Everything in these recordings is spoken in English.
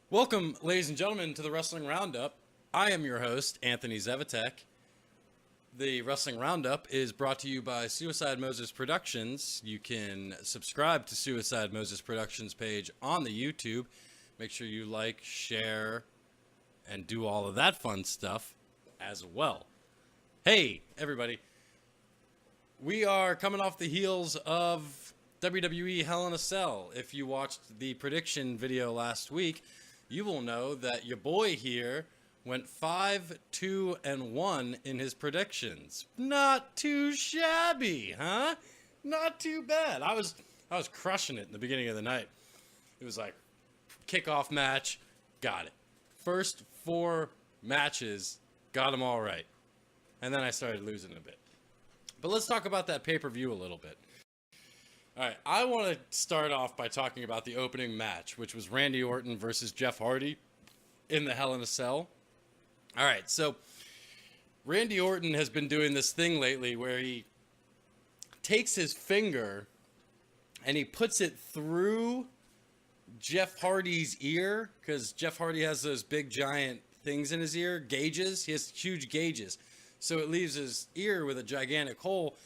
Welcome, ladies and gentlemen, to the Wrestling Roundup. I am your host, Anthony Zevatek. The Wrestling Roundup is brought to you by Suicide Moses Productions. You can subscribe to Suicide Moses Productions page on the YouTube. Make sure you like, share, and do all of that fun stuff as well. Hey, everybody. We are coming off the heels of WWE Hell in a Cell. If you watched the prediction video last week, you will know that your boy here went 5-2-1 in his predictions. Not too shabby, huh? Not too bad. I was crushing it in the beginning of the night. It was like kickoff match, got it. First 4 matches, got them all right. And then I started losing a bit. But let's talk about that pay-per-view a little bit. All right, I want to start off by talking about the opening match, which was Randy Orton versus Jeff Hardy in the Hell in a Cell. All right, so Randy Orton has been doing this thing lately where he takes his finger and he puts it through Jeff Hardy's ear, because Jeff Hardy has those big giant things in his ear, gauges. He has huge gauges. So it leaves his ear with a gigantic hole.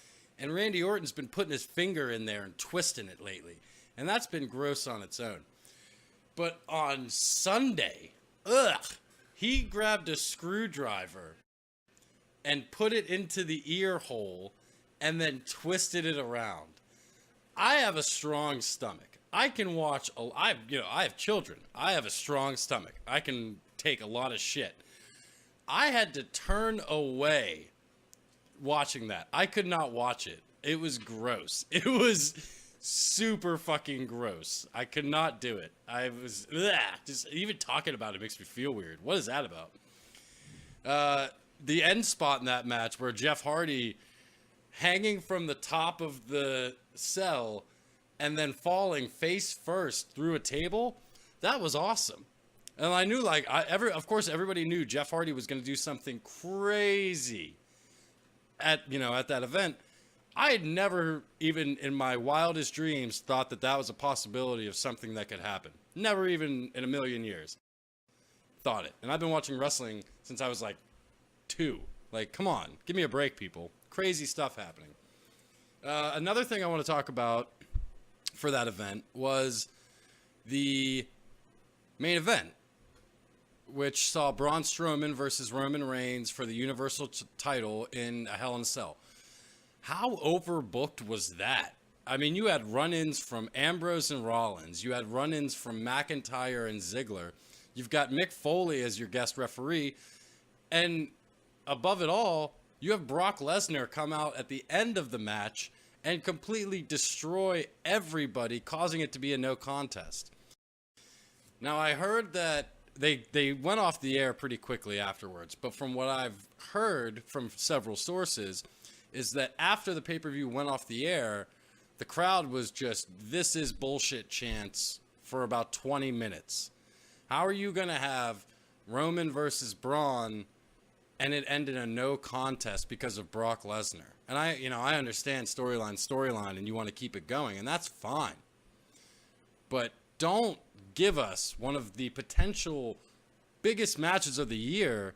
And Randy Orton's been putting his finger in there and twisting it lately. And that's been gross on its own. But on Sunday, he grabbed a screwdriver and put it into the ear hole and then twisted it around. I have a strong stomach. I can watch, I have children. I have a strong stomach. I can take a lot of shit. I had to turn away watching that. I could not watch it. It was gross. It was super fucking gross. I could not do it. I was just even talking about it makes me feel weird. What is that about? The end spot in that match where Jeff Hardy hanging from the top of the cell and then falling face first through a table, that was awesome. And I knew, of course, everybody knew Jeff Hardy was going to do something crazy at that event. I had never, even in my wildest dreams, thought that that was a possibility of something that could happen. Never even in a million years thought it. And I've been watching wrestling since I was like 2. Like, come on, give me a break, people. Crazy stuff happening. Another thing I want to talk about for that event was the main event, which saw Braun Strowman versus Roman Reigns for the Universal title in a Hell in a Cell. How overbooked was that? I mean, you had run-ins from Ambrose and Rollins. You had run-ins from McIntyre and Ziggler. You've got Mick Foley as your guest referee. And above it all, you have Brock Lesnar come out at the end of the match and completely destroy everybody, causing it to be a no contest. Now, I heard that they went off the air pretty quickly afterwards, but from what I've heard from several sources is that after the pay-per-view went off the air, the crowd was just, this is bullshit chants for about 20 minutes. How are you going to have Roman versus Braun and it end in a no contest because of Brock Lesnar? And I understand storyline, and you want to keep it going, and that's fine. But don't give us one of the potential biggest matches of the year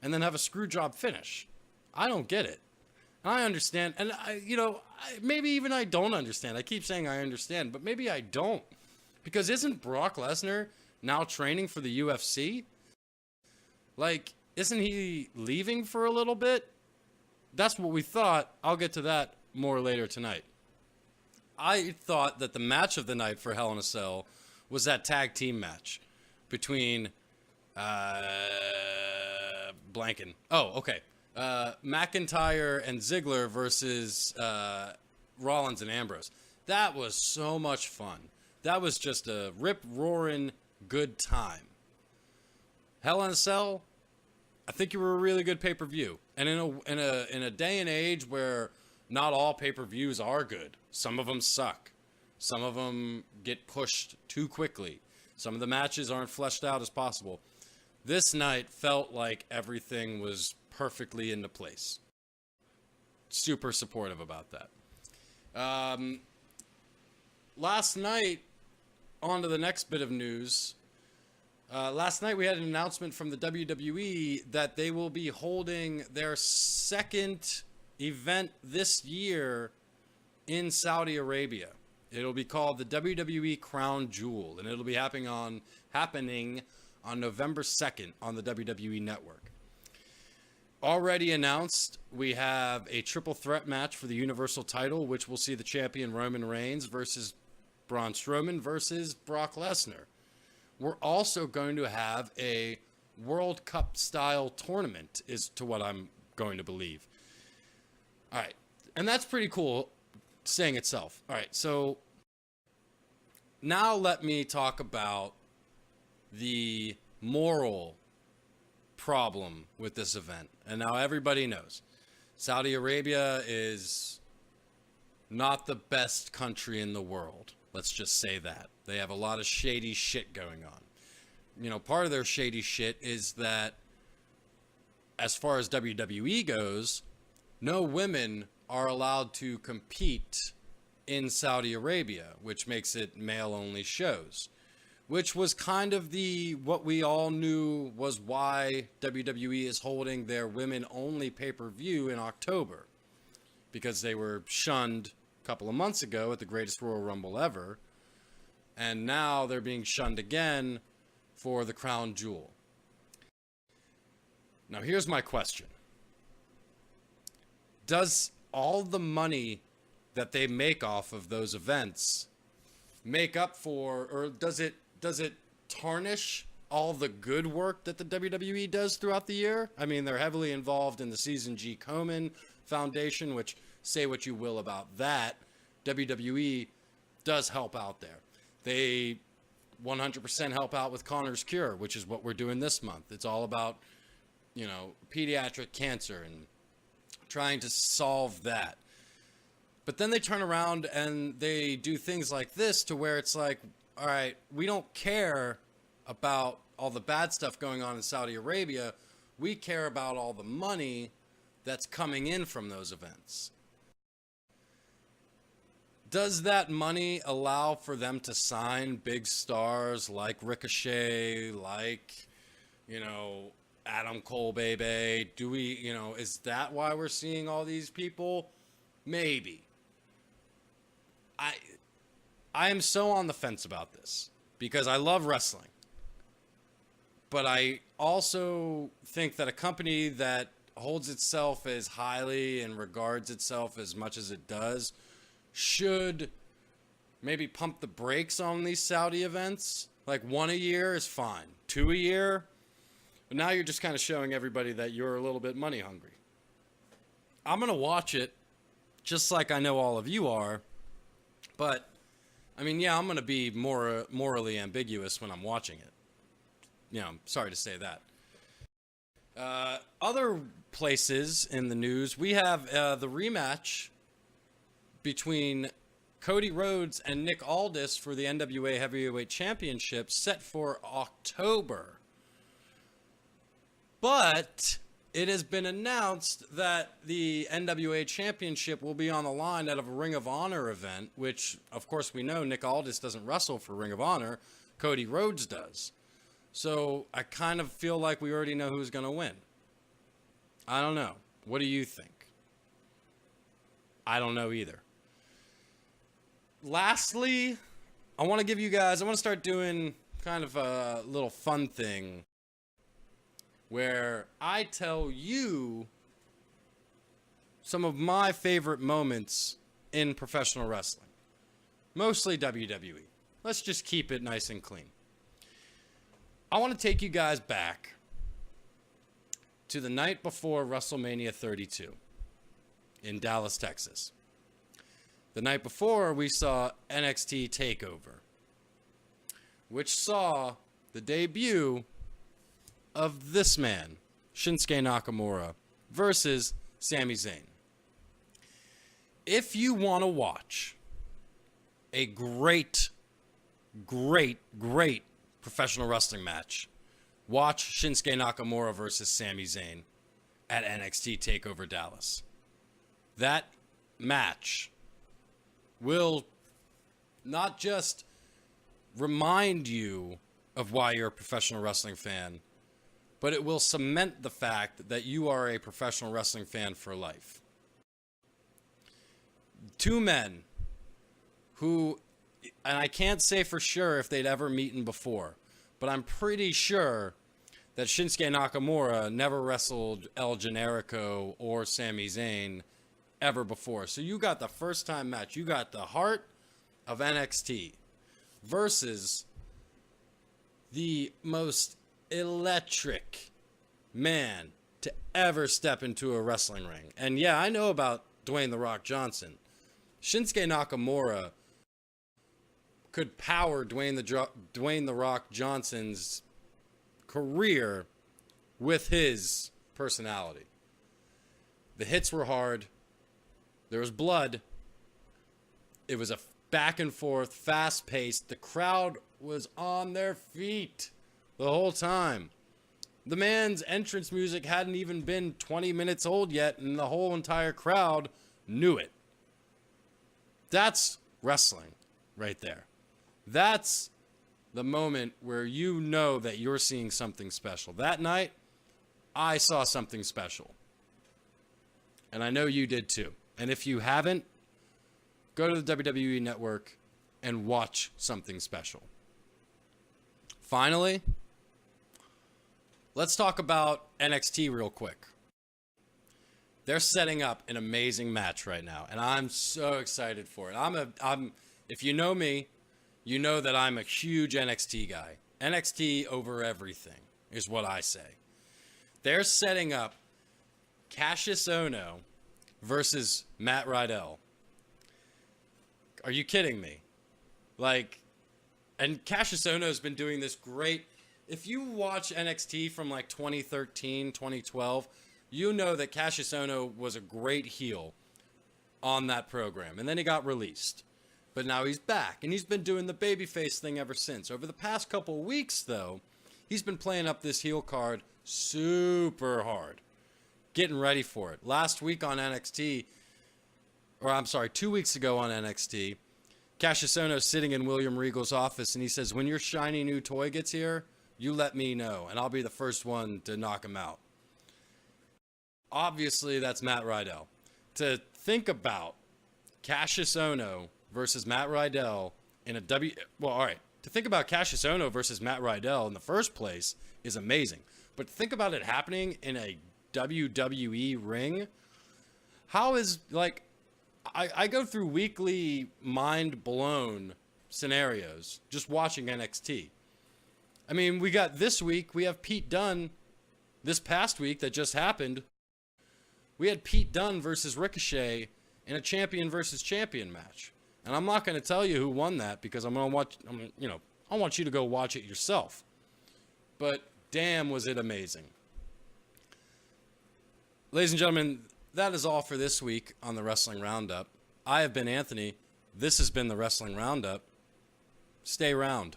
and then have a screw job finish. I don't get it. I understand, and maybe even I don't understand. I keep saying I understand, but maybe I don't. Because isn't Brock Lesnar now training for the UFC? Like, isn't he leaving for a little bit? That's what we thought. I'll get to that more later tonight. I thought that the match of the night for Hell in a Cell was that tag team match between blanking. Oh, okay. McIntyre and Ziggler versus Rollins and Ambrose. That was so much fun. That was just a rip-roaring good time. Hell in a Cell, I think you were a really good pay-per-view. And in a day and age where not all pay-per-views are good. Some of them suck. Some of them get pushed too quickly. Some of the matches aren't fleshed out as possible. This night felt like everything was perfectly into place. Super supportive about that. Last night, on to the next bit of news. Last night we had an announcement from the WWE that they will be holding their second event this year in Saudi Arabia. It'll be called the WWE Crown Jewel, and it'll be happening on November 2nd on the WWE Network. Already announced, we have a triple threat match for the Universal title, which will see the champion Roman Reigns versus Braun Strowman versus Brock Lesnar. We're also going to have a World Cup style tournament, is to what I'm going to believe. All right. And that's pretty cool saying itself. All right. So now let me talk about the moral problem with this event. And now everybody knows Saudi Arabia is not the best country in the world. Let's just say that. They have a lot of shady shit going on. You know, part of their shady shit is that as far as WWE goes, no women are allowed to compete in Saudi Arabia, which makes it male-only shows, which was kind of what we all knew was why WWE is holding their women-only pay-per-view in October, because they were shunned a couple of months ago at the greatest Royal Rumble ever, and now they're being shunned again for the Crown Jewel. Now here's my question. Does all the money that they make off of those events make up for, or does it tarnish all the good work that the WWE does throughout the year? I mean, they're heavily involved in the Season G. Komen Foundation, which, say what you will about that, WWE does help out there. They 100% help out with Connor's Cure, which is what we're doing this month. It's all about, you know, pediatric cancer and trying to solve that. But then they turn around and they do things like this to where it's like, all right, we don't care about all the bad stuff going on in Saudi Arabia. We care about all the money that's coming in from those events. Does that money allow for them to sign big stars like Ricochet, like, you know, Adam Cole, baby? Do we, you know, is that why we're seeing all these people? Maybe. I am so on the fence about this because I love wrestling. But I also think that a company that holds itself as highly and regards itself as much as it does should maybe pump the brakes on these Saudi events. Like 1 a year is fine. 2 a year. But now you're just kind of showing everybody that you're a little bit money hungry. I'm going to watch it just like I know all of you are. But, I mean, yeah, I'm going to be more morally ambiguous when I'm watching it. You know, I'm sorry to say that. Other places in the news, we have the rematch between Cody Rhodes and Nick Aldis for the NWA Heavyweight Championship set for October. But it has been announced that the NWA Championship will be on the line out of a Ring of Honor event, which, of course, we know Nick Aldis doesn't wrestle for Ring of Honor. Cody Rhodes does. So I kind of feel like we already know who's going to win. I don't know. What do you think? I don't know either. Lastly, I want to start doing kind of a little fun thing where I tell you some of my favorite moments in professional wrestling. Mostly WWE. Let's just keep it nice and clean. I want to take you guys back to the night before WrestleMania 32 in Dallas, Texas. The night before, we saw NXT TakeOver, which saw the debut of this man, Shinsuke Nakamura, versus Sami Zayn. If you want to watch a great professional wrestling match, watch Shinsuke Nakamura versus Sami Zayn at NXT TakeOver Dallas. That match will not just remind you of why you're a professional wrestling fan, but it will cement the fact that you are a professional wrestling fan for life. Two men who, and I can't say for sure if they'd ever meeten before, but I'm pretty sure that Shinsuke Nakamura never wrestled El Generico or Sami Zayn ever before. So you got the first time match. You got the heart of NXT versus the most electric man to ever step into a wrestling ring. And yeah, I know about Dwayne "The Rock" Johnson. Shinsuke Nakamura could power Dwayne "The Rock" Johnson's career with his personality. The hits were hard. There was blood. It was a back and forth, fast paced. The crowd was on their feet the whole time. The man's entrance music hadn't even been 20 minutes old yet, and the whole entire crowd knew it. That's wrestling right there. That's the moment where you know that you're seeing something special. That night, I saw something special. And I know you did too. And if you haven't, go to the WWE Network and watch something special. Finally, let's talk about NXT real quick. They're setting up an amazing match right now, and I'm so excited for it. If you know me, you know that I'm a huge NXT guy. NXT over everything is what I say. They're setting up Cassius Ohno versus Matt Riddle. Are you kidding me? And Cassius Ohno's been doing this great. If you watch NXT from 2013, 2012, you know that Cassius Ohno was a great heel on that program. And then he got released. But now he's back, and he's been doing the babyface thing ever since. Over the past couple weeks, though, he's been playing up this heel card super hard. Getting ready for it. Last week on NXT, 2 weeks ago on NXT, Cassius Ohno's sitting in William Regal's office, and he says, when your shiny new toy gets here, you let me know, and I'll be the first one to knock him out. Obviously, that's Matt Riddle. To think about Cassius Ohno versus Matt Riddle in a to think about Cassius Ohno versus Matt Riddle in the first place is amazing. But think about it happening in a WWE ring. How is, I go through weekly mind-blown scenarios just watching NXT. I mean, we got this week, we have Pete Dunne this past week that just happened. We had Pete Dunne versus Ricochet in a champion versus champion match. And I'm not going to tell you who won that because I want you to go watch it yourself. But damn, was it amazing. Ladies and gentlemen, that is all for this week on the Wrestling Roundup. I have been Anthony. This has been the Wrestling Roundup. Stay round.